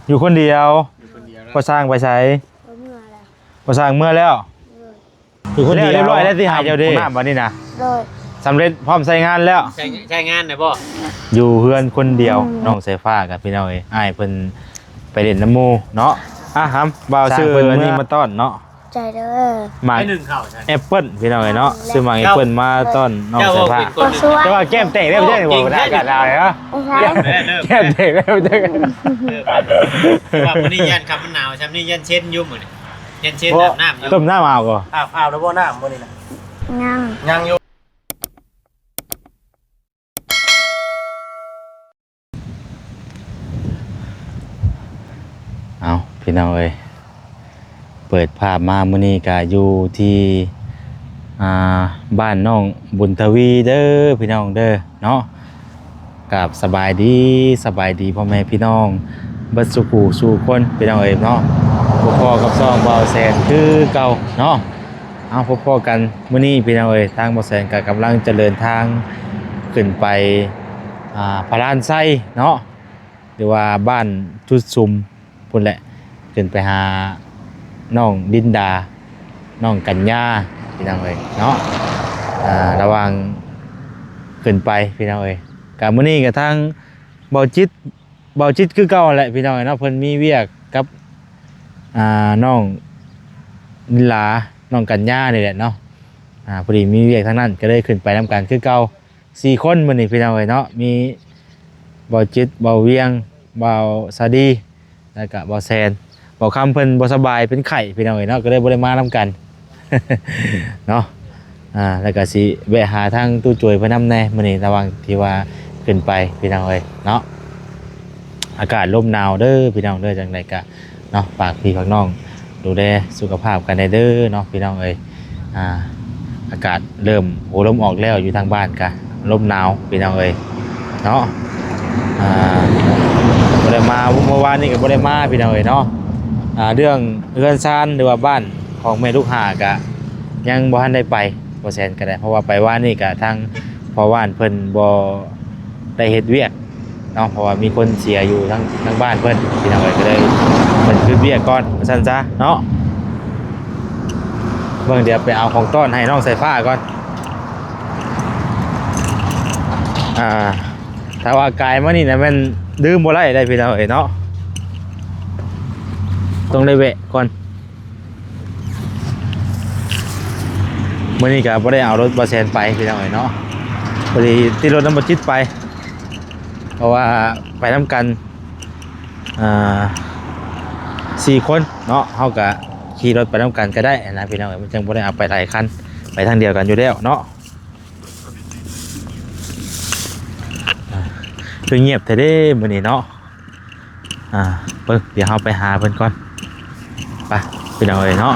อยู่คนเดียวพอสร้างไปใช้ เมื่อแล้ว พอสร้างเมื่อแล้วอยู่คนเดียวเรียบร้อยแล้วที่หายเจ้าเด้น้ำวันนี้นะ โดย สำเร็จพร้อมใช้งานแล้ว ใช้งานได้บ่ อยู่เพื่อนคนเดียวน้องสายฟ้ากับพี่น้องอ้ายเพิ่นไปเล่นน้ำมูเนาะครับบ่าวซื้ออันนี้มาต้อนเนาะ ใจเด้อ หมาก ให้หนึ่งเข่าใช่ แอปเปิ้ลพี่น้องเนาะซื้อหมากแอปเปิ้ลมาต้อนน้องสายฟ้า ก็สวย แต่ว่าแก้มเตะได้ไม่ใช่หัวหน้ากันเอาเลยเนาะ ใช่ แก้มเตะได้ไม่ใช่ ว่ามื้อนี้ยันคำมันหนาวใช่มื้อนี้ยันเช็ดยุ่มมื้อนี้ยันเช็ดอาบน้ำอยู่ ต้มน้ำเอาก่อน อาบแล้วบ่น้ำบ่นี่นะ ยัง ยังอยู่ เอาพี่น้องเปิดภาพมามื้อนี้ก็อยู่ที่บ้านน้องบุญทวีเด้อพี่น้องเด้อเนาะกับสบายดีพ่อแม่พี่น้องเบิดสุขสู่คนพี่น้องเนาะพ่อกับซ่องบ่าวแสนคือเก่าเนาะเอาพบกันมื้อนี้พี่น้องทางบ่าวแสนก็กำลังจะเดินทางขึ้นไปพระลานไส้เนาะหรือว่าบ้านทุดซุมพุ่นแหละขึ้นไปหาน้องดินดาน้องกัญญาพี่น้องเนาะระวังขึ้นไปพี่น้องกับมื้อนี้กับทางเบาจิตคือเก่าแหละพี่น้องเนาะเพิ่นมีเวียกกับน้องนิลาน้องกัญญานี่แหละเนาะพอดีมีเวียกทั้งนั้นก็เลยขึ้นไปนำกันคือเก่า4คนมื้อนี้พี่น้องเนาะมีเบาจิตเบาเวียงเบาซาดีแล้วก็เบาแซนเบาคำเพิ่นบ่สบายเป็นไข้พี่น้องเนาะก็เลยบ่ได้มานำกัน เนาะแล้วก็สิแวะหาทางตู้จวยเพิ่นนำแน่มื้อนี้ระวังที่ว่าขึ้นไปพี่น้องเนาะอากาศลมหนาวเด้อพี่น้องเด้อจังได๋ก็เนาะฝากพี่ฝากน้องดูแลสุขภาพกันได้เด้อเนาะพี่น้องอากาศเริ่มโหลมออกแล้วอยู่ทางบ้านก็ลมหนาวพี่น้องเนาะบ่ได้มาเมื่อวานนี้ก็บ่ได้มาพี่น้องเนาะเรื่องเรือนซานหรือว่าบ้านของแม่ลูกหากะยังบ่ทันได้ไปบ่แซนก็ได้เพราะว่าไปว่านี่ก็ทางพ่อว่านเพิ่นบ่ได้เฮ็ดเวียกเนาะเพราะว่ามีคนเสียอยู่ทั้งบ้านเพิ่นพี่น้องก็เลยเพิ่นคือเวียกก่อนว่าซั่นซะเนาะเบิ่งเดี๋ยวไปเอาของต้อนให้น้องสายฟ้าก่อนถ้าว่ากายมานี่นะมันดื่มบ่ได้พี่น้องเนาะต้องได้แวะก่อนมื้อนี้ก็บ่ได้เอารถบ่แซนไปพี่น้องเนาะพอดีที่รถน้ำบ่จิตไปเพราะว่าไปนำกัน4คนเนาะเฮาก็ขี่รถไปนำกันก็ได้นะพี่น้องมันจังบ่ได้เอาไปหลายคันไปทางเดียวกันอยู่แล้วเนาะคือเงียบแท้เด้มื้อนี้เนาะเพิ่นเดี๋ยวเฮาไปหาเพิ่นก่อนไปพี่น้องเนาะ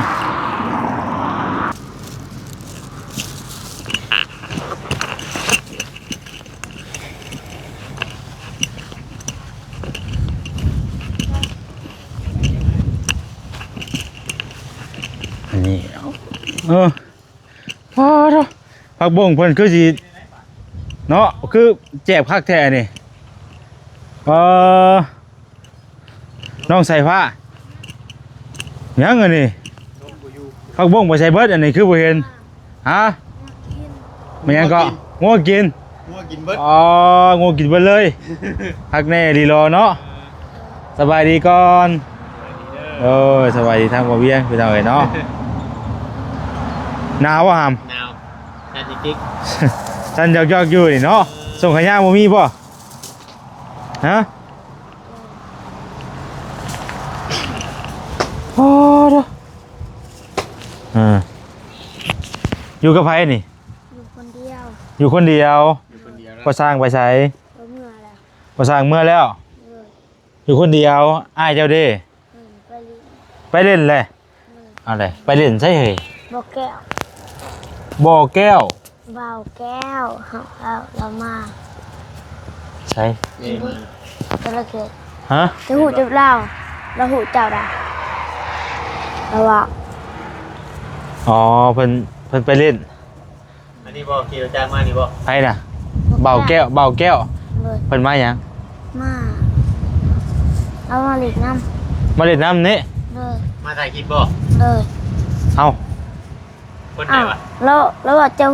อันนี้พอเถอะผักบงเพิ่นคือสิเนาะคือแจบคักแท้นี่น้องใส่ผ้ายังอันนี้ผักบงบ่ใส่เบิดอันนี้คือบ่เห็นฮะมันยังก็งัวกินเบิดงัวกินเบิดเลยฮักแน่ดีรอเนาะสบายดีก่อนสบายดีทางบ่เวียงพี่น้องเนาะหนาวบ่หำ หนาวนั่นจิ๊ก ฉันยอกๆอยู่นี่เนาะส่งขยะบ่มีบ่ฮะโอ้เด้ออยู่กับไผนี่ อยู่คนเดียว อยู่คนเดียวบ่สร้างไปไส เมื่อแล้ว บ่สร้างเมื่อแล้วอยู่คนเดียวอ้ายเจ้าเด้ ไปเล่นไปเล่นเลยอะไรไปเล่นใช่เหรอ บ่แก้ว บ่อแก้ว เบาแก้วเรามา ใช่ จระเข้ ฮะ จะหูจับเราหูเจ้าได้เราว่า อ๋อเพิ่นไปเล่น อันนี้บ่ขี่รถจักรมานี่บ่ ไผน่ะเบาแก้ว เลย เพิ่นมาหยัง มา เรามาหลีกน้ มาเล่นน้ำนี่ ำเลย มาถ่ายคลิปบ่ เลย เอา คนไหน อ้าว วะ แล้วว่าจะ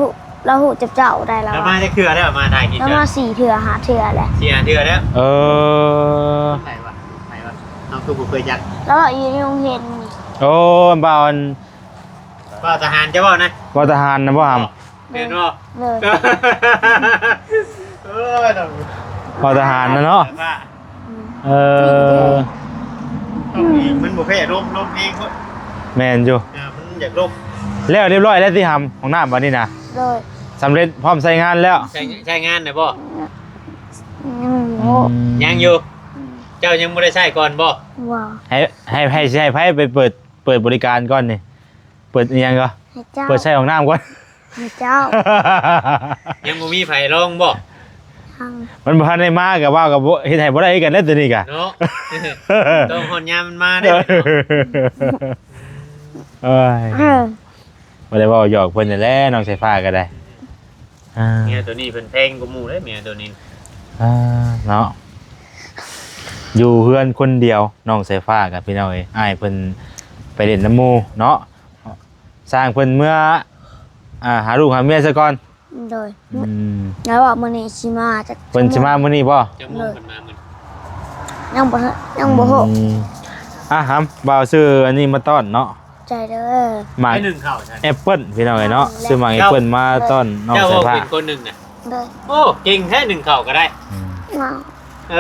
เราหูจับเจ้าได้แล้ว แล้วมาจะเคือแล้วมาถ่ายคลิป แล้ว เด้อ มา4 เถื่อหาเถื่อแหละ เสียเถื่อแล้ว เออ คนไหนวะไหนวะเอาคือบ่เคยจัก แล้วอยู่ในโรงเรียนนี่ โอ้บ่าวอัน ว่าทหารจะบ่นะ บ่ทหารนะบ่ห เห็นบ่ เลย เออดอก ำบ่ทหารนะเนาะ ว่า เออ ต้องเองมันบ่แพ้ลมเองคน แม่นอยู่ มันอยากลม แล้วเรียบร้อยแล้วที่ทำของน้ำวันนี้นะ เลย สำเร็จพร้อมใช้งานแล้ว ใช้งานได้บ่ โอ้ ยังอยู่ เจ้ายังบ่ได้ใช้ก่อนบ่ ว้าว ให้ไพ่ไปเปิดบริการก่อนนี่เปิดอิหยังก็ ให้เจ้า เปิดใช้ของน้ำก่อน ให้เจ้า ยังบ่มีไผลองบ่ ทาง มันบ่ทันได้มากับว่ากับบ่เฮ็ดให้บ่ได้กันแล้วตัวนี้กะ เนาะ ต้องหอนยามมันมาได้อ เอ้ย เออ บ่ได้เว้าหยอกเพิ่นนั่นแหละน้องสายฟ้าก็ได้อ่า เมียตัวนี้เพิ่นแพงกว่าหมู่เด้อเมียตัวนี้ เนาะอยู่เฮือนคนเดียวน้องสายฟ้ากับพี่น้องเอ้ยอ้ายเพิ่นไปเล่นน้ำหมู่เนาะสร้างเพิ่นเมื่อหาลูกหาเมียซะก่อน โดย อืม แล้วว่ามื้อนี้สิมาจัก เพิ่นสิมามื้อนี้บ่ จะมุ่งเพิ่นมามื้อ ยังบ่ฮู้ หำบ่าวซื้ออันนี้มาต้อนเนาะ ใจเด้อ หมาก ให้หนึ่งเข้าใช่ แอปเปิ้ลพี่น้องเอ้ยเนาะซื้อหมากแอปเปิ้ลมาต้อนน้อง เจ้า สาย ว่า ฟ้า เป็นคนหนึ่งน่ะ เลย โอ้เก่งแท้หนึ่งเข้าก็ได้ อืม ว้าว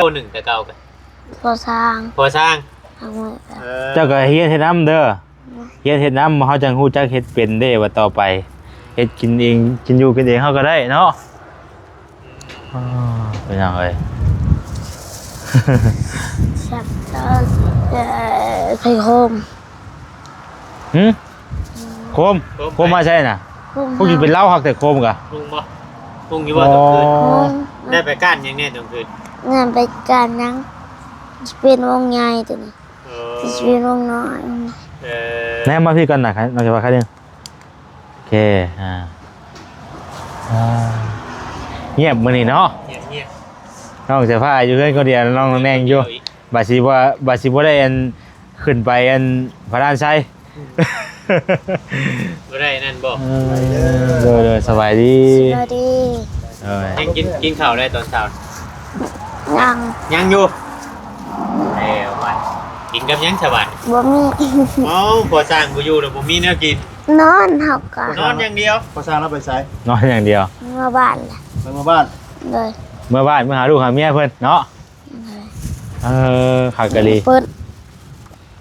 คนหนึ่งแต่เก่ากัน พอสร้าง พอสร้าง ทางมือ เจ้าก็เฮียนเฮ็ดน้ำเด้อเฮียนเฮ็ดน้ำเฮาจังฮู้จักเฮ็ดเป็นเด้ว่าต่อไปเฮ็ดกินเองกินอยู่กินเองเฮาก็ได้เนาะพี่น้องเอ้ย แซ่บเด้อไข่โฮม หึโคมมาใช่น่ะ โฮม พวกกินเป็นเหล้าฮักแต่โคมกะ ลุงบ่ลุงอยู่บ่ตอนคืน โฮม ได้ไปก้านยังแน่ตอนคืน งานไปการยังจะเป็นวงใหญ่ตัวนี้ เอ จะเป็นวงน้อย อ แนะมาพี่ก่อนนะครับน้องจะว่าใครนึงโอเคเงียบมื้อนี้เนาะ เงียบ น้องจะพาอยู่เพื่อนคนเดียวน้องแนงอยู่บาสิบ่ได้อันขึ้นไปอันพระดานชัย บ่ได้นั่นบ่ เลยสบายดี สวัสดี ยังกินข้าวได้ตอนเช้า ยัง ยังอยู่วันกินกับยังสวัสดิ์ บ่มี อ๋อพอสร้างบ่อยู่แล้วบ่มีแนวกิน นอนเฮากัน นอนอย่างเดียว พอสร้างแล้วไปใช้ นอนอย่างเดียว มาบ้านแหละ ไปมาบ้าน เลย เมื่อบ้านเมื่อหาลูกหาเมียเพิ่นเนาะขากะลี เปิด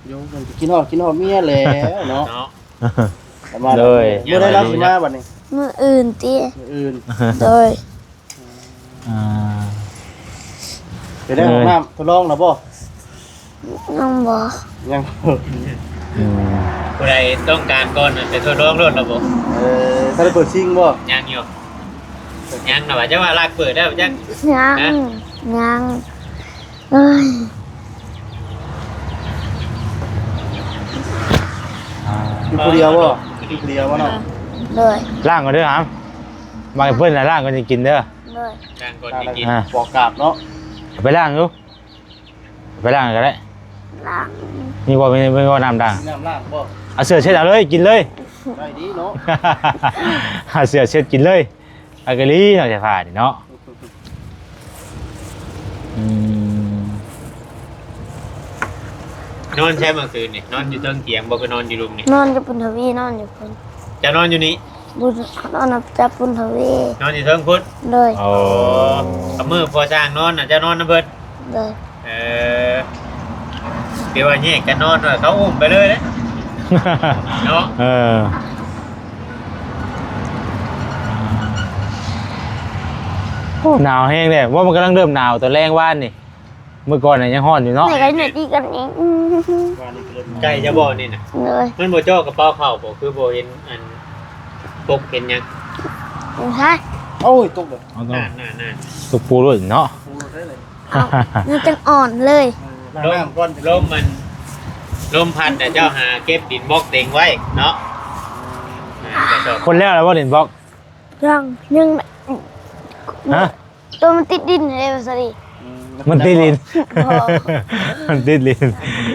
โยมมันกินหอดเมียแล้วเนาะ เนาะ ประมาณ เลย เมื่อได้รับสิมาบัดนี้ มื้ออื่นติ มื้ออื่น เลย ไปได้ของน้ำทดลองแล้วบ่ ยังบ่ ยัง ผู้ใดต้องการก่อนไปทดลองรถระบบ ถ้าได้เปิดซิงบ่ ยังอยู่ยังนะว่าจะว่าลากเปิดได้บ่จัง ยังเอ้ย อยู่คนเดียวบ่อยู่คนเดียวบ่เนาะ เลย ล่างก่อนเด้อครับมากับเพิ่นน่ะล่างก่อนจะกินเด้อ เลย ย่างก่อนจะกิน บอกกราบเนาะ ไปล่างดูไปล่างก็ได้ ล้าง มีบ่ไม่ว่าน้ำดัง น้ำล้างบ่ เอาเสื้อเช็ดเอาเลยกินเลย ได้ดีเนาะ เอาเสื้อเช็ดกินเลยอากะลีน้องจะพาดิเนาะอืม นอนใช่เมื่อคืนนี่นอนอยู่เทิงเตียงบ่ก็นอนอยู่รุมนี่ นอนอยู่บนทวีนอนอยู่บน จะนอนอยู่นี่ บุญนอนนับจับบนทวี นอนอยู่เทิงพุทธ เลย โอ้ กับมือพอสร้างนอนน่ะจะนอนนะเบิด เลย เดี๋ยวว่าแยกกันนอนว่าเขาอุ้มไปเลยนะเนาะ โอ้หนาวแห้งเลยว่ามันกำลังเริ่มหนาวตอนแรงว่านนี่เมื่อก่อนน่ะยังฮ้อนอยู่เนาะ ไหนกันไหนดีกันอีก วันนี้ก็เลย ไก่จะบ่นี่น่ะ เลย มันบ่จ่อกระเป๋าเข้าบ่คือบ่เห็นอันปกเห็นหยัง ใช่ โอ้ยตกเลย เอาต้อง น่า ตุกปูรุ่นเนาะ ปูได้เลย มันจังอ่อนเลย ล้างน้ำก่อน ลมมันลมพัดแต่เจ้าหาเก็บดินบล็อกเต็งไว้เนาะกระสอบ คนแล้วแล้วว่าเด่นบล็อก ยัง ฮะ ตัวมันติดดินเลยสิ มันติดลิ้น บ่ มันติดลิ้น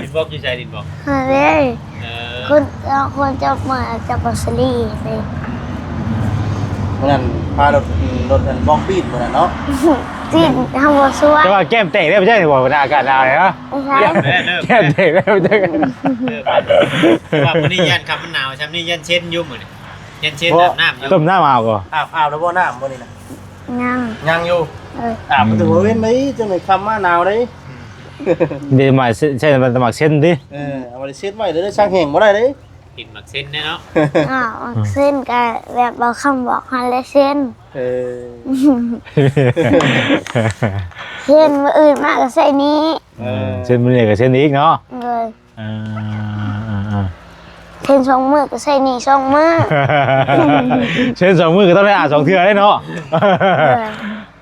ดินบอกอยู่ใจดินบอก มาเลย เออ คนจะมาจากบัสลีเลย วันนั้นพารถอันบ้องปีดวันนั้นเนาะ ที่ทำบัสว แต่ว่าแก้มเตะได้ไม่ใช่บอกว่าอากาศหนาวเลยเนาะ ไม่ใช่ แก้มเตะได้ไม่ใช่ ว่ามื้อนี้ยันครับมันหนาวช้ำนี่ยันเช็ดอยู่มื้อนี้ยันเช็ดอาบน้ำอยู่ ต้มน้ำเอาก่อน อาบแล้วบ่น้ำบ่นี่นะ ยัง ยังอยู่ เออ อาบถึงเว้นไหมจังไหนคำมาหนาวได้ เดี๋ยวมาใช่มันสมัครเส้นดิ เอามาเช็ดไว้เลยช่างแห้งบ่ได้เด้ กินหมักเส้นแน่เนาะ อ้าวเส้นกันแบบเราคำบอกฮันเลยเส้น เออ เส้นมืออื่นมากกับเส้นนี้ เส้นมันเนี่ยกับเส้นนี้อีกเนาะ เลย อ่า เส้นสองมือกับเส้นนี้สองมือ เส้นสองมือก็ต้องได้สองเทื่อได้เนาะ เลย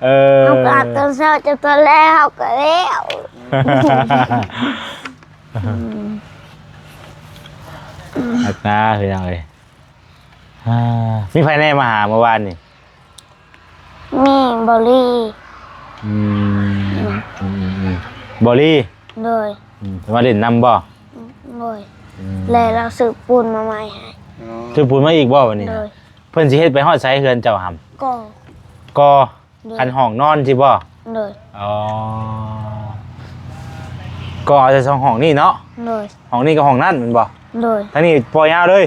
เออ เอากาดตอนเช้าจะตอนแรกเอาก็แล้ว อักนาคือยังไงมีใครแน่มาหาเมื่อวานนี่ มีบอลลี่ บอลลี่ เลย มาเล่นนำบ่ เลยเลยเราสืบปูนมาใหม่ให้ คือพูดมาอีกบ่วันนี้ เลย เพิ่นสิเฮ็ดไปฮอดไสเฮือนเจ้าหำ ก็ ก็คันห้องนอนสิบ่ เลย อ๋อก็เอาแต่สองห้องนี่เนาะ เลย ห้องนี้กับห้องนั้นแมันบ่ เลย ทั้งนี้ปล่อยยาวเลย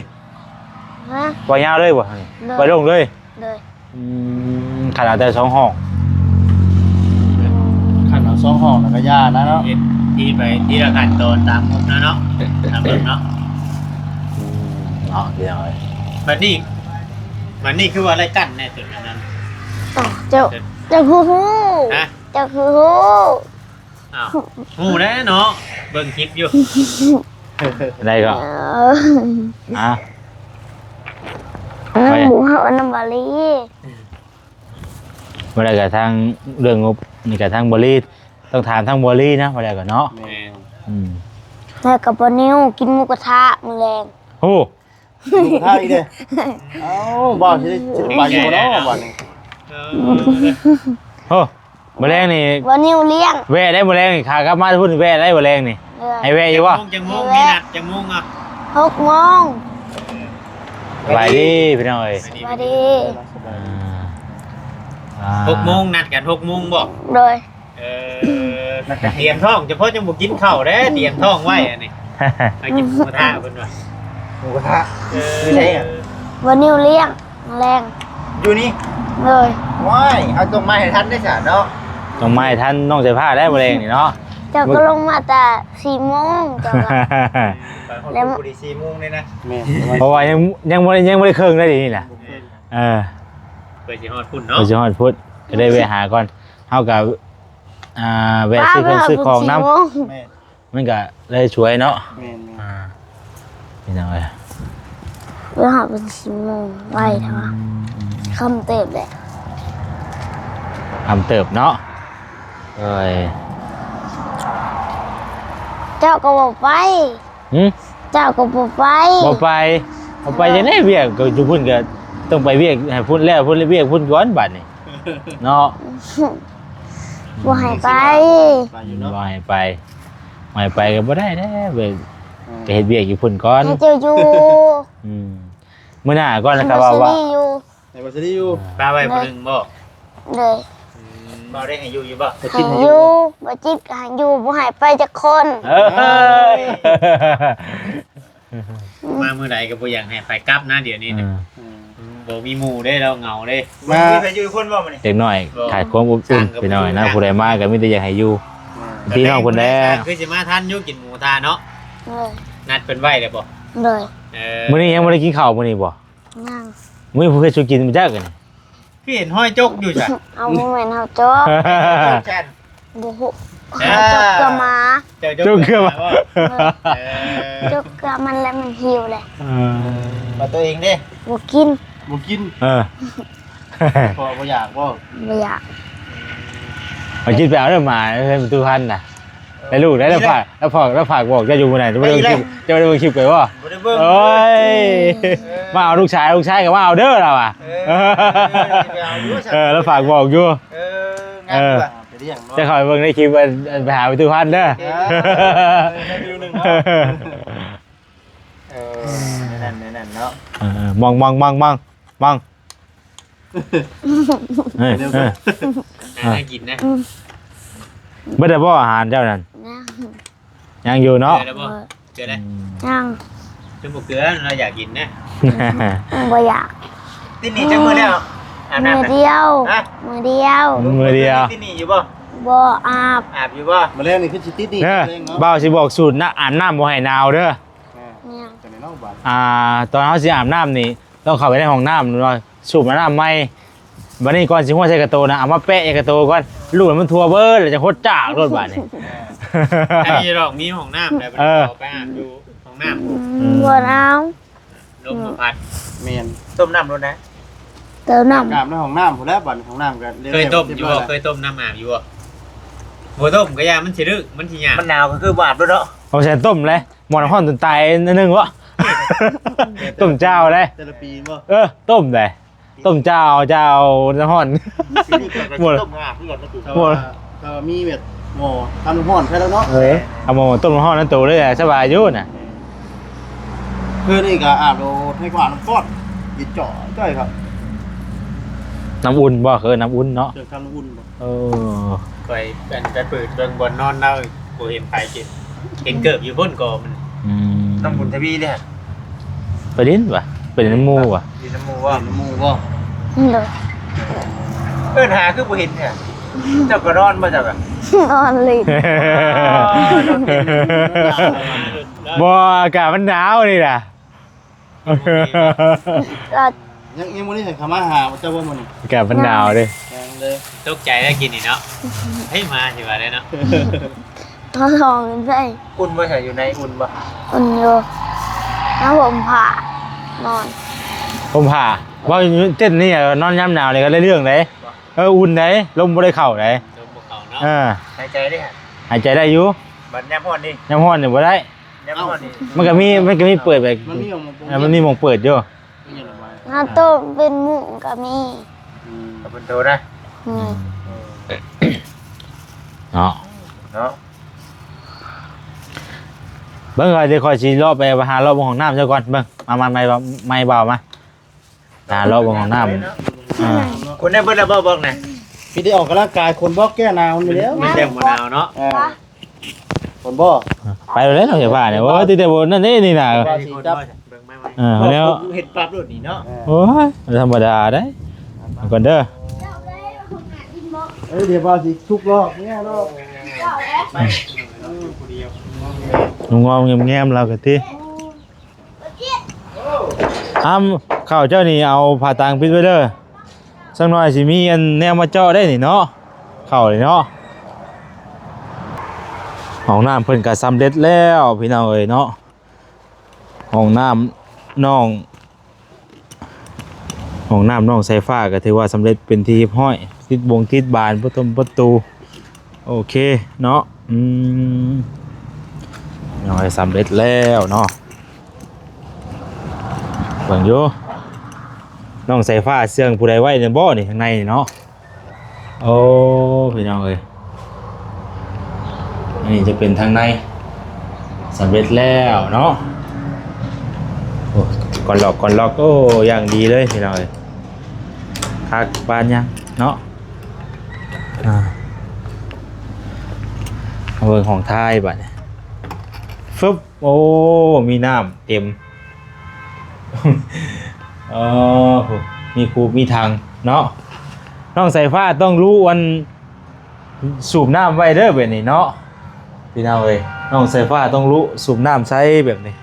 ฮะ ปล่อยยาวเลยบ่ทางนี้ เลย ปล่อยลงเลย เลย ขนาดแต่สองห้อง ขันเอา2ห้องแล้วก็ย่านะเนาะ เฮ็ดที่ไปที่ละขั้นตอนตามมุมนะเนาะตามมุมเนาะ เนาะเดี๋ยวเลย บัดนี้คือว่าอะไรกันแน่ตัวนั้น อ๋อเจ้าคือฮู้ ฮะ เจ้าคือฮู้ อ้าวหูแน่เนาะเบิ่งคลิปอยู่ อะไรก็ เออ อ่ะ น้ำหมูเห่าน้ำบอลลี่ เมื่อไรกับทางเรื่องงบนี่กับทางบริษต้องถามทางบริษนะเมื่อไรกับเนาะ แม่น แล้วกับปอนิวกินหมูกระทะมือแรง โอ้ ดูท่าอีกเด้เอ้าบ่สิได้สิไปอยู่บ่เนาะบ่นี่ เออ โอ้แมลงนี่ ปอนิวเลี้ยง แว่ได้แมลงนี่ขากลับมาพูดแว่ได้แมลงนี่ เลย ให้แว่อยู่วะ จังมุงมีนัดจังมุงอ่ะ 6 โมง สบายดีพี่น้อย สวัสดี 6 โมงนัดกัน6 โมงบอก โดย เออเตรียมท้องเฉพาะจังบุกินข้าวเด้เตรียมท้องไว้อันนี้มากินหมูกระทะเพิ่นว่า หมูกระทะ อยู่ไหนอะ ปอนิวเลี้ยงแรง อยู่นี่ เลย ว้ายเอาตรงมาให้ทันได้ซะเนาะ ต้องไม่ท่านน้องใส่ผ้าได้แมลงนี่เนาะ เจ้าก็ลงมาแต่4 โมงเจ้าก็ แล้วบุรี4 โมงเลยนะ แม่ เพราะว่ายังไม่ได้เครื่องได้ดีนี่แหละเออ เปิดสิฮอดพุ่นเนาะ เราจะฮอดพุทธก็ได้แวะหาก่อนเท่ากับแวะซื้อเครื่องซื้อของน้ำ 4 โมง แม่ มันก็เลยช่วยเนาะ แม่ พี่น้องเลย เวลาเป็น4 โมงไวเท่าคำเติบแหละ ทำเติบเนาะเอ้ย เจ้าก็บอกไป หืม เจ้าก็บอกไป บ่ไปจะได้เวียกก็อยู่พุ่นก็ต้องไปเวียกให้พุ่นแล้วพุ่นเวียกพุ่นก่อนบัดนี่เนาะ บ่ให้ไป ไปอยู่เนาะ บ่ให้ไปไม่ไปก็บ่ได้เด้เว้ยไปเฮ็ดเวียกอยู่พุ่นก่อน ให้เจ้าอยู่ อืมมื้อหน้าก่อน ให้ นะครับ มา ว่า ซื้ออยู่ ให้บ่สิได้อยู่ ป้าไว้ผู้หนึงบ่ เลย บ่ได้ให้อยู่บ่ ให้อยู่บ่จิตก็ให้อยู่บ่ให้ไปจักคน เอ้ย มามื้อใดก็บ่อยากให้ไปกลับนะเดี๋ยวนี้นะบ่มีหมู่ได้แล้วเหงาเด้ มา ใครอยู่คนบ่มื้อนี้ เด็กน้อยขาดความอบอุ่นไปหน่อยนะผู้ใดมาก็มีแต่อยากให้อยู่พี่น้องคนแรก คือสิมาทันอยู่กินหมูทาเนาะ เลย นัดเพิ่นไว้ได้บ่ เลย มื้อนี้ยังบ่ได้กินข้าวมื้อนี้บ่ นั่ง มื้อผู้เคยชวนกินมาจักกัน พี่เห็นห้อยจกอยู่จ้ะ เอาโมเมนต์เฮาจบ แค่น บ่ฮู้เฮาจบก็มา เจ้า จกเกลือมา จบก็มันแล้วมันหิวเลย มาตัวเองเด้ บ่กิน บ่กิน เออ พอบ่อยากบ่ บ่อยาก มากินไปเอาเรื่องหมาเพิ่นประตูพันน่ะได้ลูกได้แล้วฝากบอกจะอยู่มื้อไหนจะบ่ได้จะบ่ได้คลิปไปบ่ บ่ได้เบิ่ง โอ้ยมาเอาลูกชายก็มาเอาเด้อเราอ่ะแล้วฝากบอกอยู่ งานดีกว่า ไป เลี้ยงเนาะ จะเข้าไปเบิ่งในคลิปไปหาประตูพันเด้อ ได้วิวหนึงเนาะนั่นเนาะ มองเฮ้ย น่ากินนะ บ่ได้บ่อาหารเจ้านั่น นะ ยังอยู่เนาะ เจอแล้วบ่เจอได้ ยัง จุ่มเกลือเราอยากกินนะ บ่อยาก ที่นี่จะมือแล้วอาบ มือ น้ำนะ เดียว ฮะ มือเดียว มือเดียว ที่นี่อยู่บ่ บ่อาบ อาบอยู่บ่ มาแล้วนี่คือสิติดนี่ เด้อ เองเนาะ บ่าวสิบอกสูตรนะอาบน้ำบ่ให้หนาวเด้อ เนี่ย จะในนอกบ้าน ตอนเฮาสิอาบน้ำนี่ต้องเข้าไปในห้องน้ำเนาะสูบน้ำใหม่บัดนี้ก่อนสิหัวใส่กระโตนะเอามาแปะไอ้กระโตก่อนลูกมันทั่วเบิดแล้วจะโคตรจากรถบาดนี่ ไอ้ดอกมีห้องน้ำแล้ว เออ ไปอาบอยู่ห้องน้ บ่เอา ำลมพัด แม่น ต้มน้ำรถนะ เติมน้ อาบในห้องน้ำพุ่นแล้วบัดห้องน้ำก็ เคยต้มอยู่บ่เคยต้มน้ำอาบอยู่บ่บ่ต้มก็ยามันสิรึกมันสิหยาบมันหนาวก็คือบ่อาบด้วยเนาะ เอาใส่ต้มเลยหมอนห้อนจนตายนิดนึงวะ ต้มเจ้าเลย แต่ละปีบ่ ต้มเลยต้มเจ้าน้ำห้อน หมด ต้มอาบด้วยกันนะกู หมด ก็มีแบบหม้อทำน้ำร้อนใช่แล้วเนาะ เอามาต้มน้ำห้อนนั่นตัวเลยสบายอยู่น่ะ คือนี่ก็อาบโดให้กว่าน้ำก้อนหยิบเจาะจ้อยครับ น้ำอุ่นบ่น้ำอุ่นเนาะ เจอทำน้ำอุ่นบ่ ไปเป็นไปเปิดเบิ่งบนนอนเล่าบ่เห็นไผกินเห็นเกิบอยู่บนกอมันน้ำบุญทวีเนี่ย ไปลิ้นวะไปลิ้นน้ำมูวะ ดินน้ำมูว่า น้ำมูบ่ ำเลย เอิ้นหาคือบ่เห็นแท้เจ้าก็นอนบ่เจ้าก็ นอนเลย บ่อากาศมันหนาวนี่น่ะ เรา ยังมื้อนี้ให้เขามาหาเจ้าบ่มื้อนี้ อากาศมันหนาวดิ แพงเลย ตกใจแล้วกินนี่เนาะเฮ้ยมาสิว่าได้เนาะ ทดลองได้ อุ่นบ่ใช่อยู่ในอุ่นบ่ อุ่นอยู่แล้วผมผ่านอน ผมผ่าว่าเต้นนี่นอนย่ำหนาวเลยก็ได้เรื่องเลยอุ่นเลยลมบ่ได้เข้าเลย ลมบ่เข้าเนาะ หายใจได้ฮะ หายใจได้อยู่ บัดยามฮ้อนนี่ ย่ำห้อนเนี่ยบ่ได้ ยามฮ้อนนี่ มันก็มีเปิดไป มันมีออกมา มันมีหมองเปิดอยู่ น้ำต้มเป็นหมุ้งก็มี ขอบคุณโตนะ อืม เนาะ เนาะ เบิ่งเดี๋ยวคอยสิรอบไปหารอบบนของน้ำซะก่อนเบิ่งมาไม่เบามาหารอบบนของน้ำ คุณได้เบิดแล้วบ่บอกหน่อย พี่ได้ออกกำลังกายคนบ่แก้หนาวนี่แล้ว มีแต่มะนาวเนาะ คนบ่ ไปเลยเราจะผ่าเนี่ยว่าที่แต่บนนั่นนี่น่ะ เบิ่งไม่ แล้ว เห็นปรับรถนี่เนาะ โอ้ยธรรมดาได้ก่อนเด้อ เดี๋ยวว่าสิทุกรอบเนี่ยรอบ งอมแง้มๆเราก็ที่ข้าวเจ้านี่เอาผ่าตังปิดไว้เด้อสักหน่อยสิมีอันแนวมาเจาะได้นี่เนาะเข้าเลยเนาะห้องน้ำเพิ่นก็สำเร็จแล้วพี่น้องเอ้ยเนาะห้องน้ำน้องไซฟ้าก็ถือว่าสำเร็จเป็นที่เรียบร้อยติดบานประตูโอเคเนาะน้อยสำเร็จแล้วเนาะเบิ่งอยู่น้องไซฟ้าเสื่องผู้ใดไว้ในบ่อนี่ข้างในเนาะโอ้พี่น้องเอ้ยอันนี้จะเป็นทางในสำเร็จแล้วเนาะโอ้ก่อนล็อกโอ้อย่างดีเลยพี่น้องเอ้ยคักบานยังเนาะเอาเบิ่งของท้ายบัดนี้ฟึบโอ้มีน้ำเต็ม มีคูมีทางเนาะน้องสายฟ้าต้องรู้วันสูบน้ำไว้เด้อแบบนี้เนาะพี่น้องเอ้ยน้องสายฟ้าต้องรู้สูบน้ำใช้แบบนี้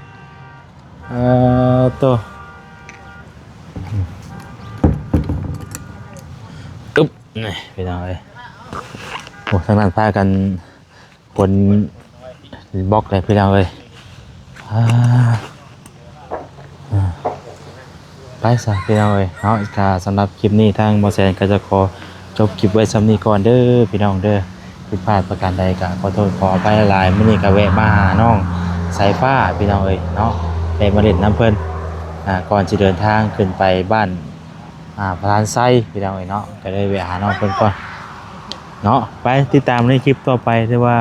ตัวอึ๊บนี่พี่น้องเอ้ยโอ้ทางนั้นพากันคนบล็อกเลยพี่น้องเอ้ยไปซะพี่น้องเอ้ยเนาะก็สำหรับคลิปนี้ทางหมอแซนก็จะขอจบคลิปไว้ซ้ำนี้ก่อนเด้อพี่น้องเด้อผิดพลาดประการใดก็ขอโทษขออภัยหลายๆมื้อนี้ก็แวะมาหาน้องสายฟ้าพี่น้องเอ้ยเนาะได้มาเล่นน้ำเพิ่นก่อนสิเดินทางขึ้นไปบ้านพระลานไส้พี่น้องเอ้ยเนาะก็ได้แวะหาน้องเพิ่นก่อน เนาะไปติดตามในคลิปต่อไปที่ว่า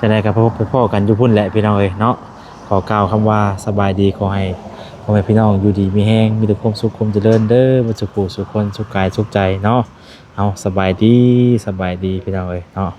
จะได้กับพ่อกันอยู่พุ่นแหละพี่น้องเอ้ยเนาะขอกล่าวคำว่าสบายดีขอให้พ่อแม่พี่น้องอยู่ดีมีแห้งมีแต่ความสุขความเจริญเด้อบ่สุขผู้สุขคนสุขกายสุขใจเนาะเอาสบายดีพี่น้องเอ้ยเนาะ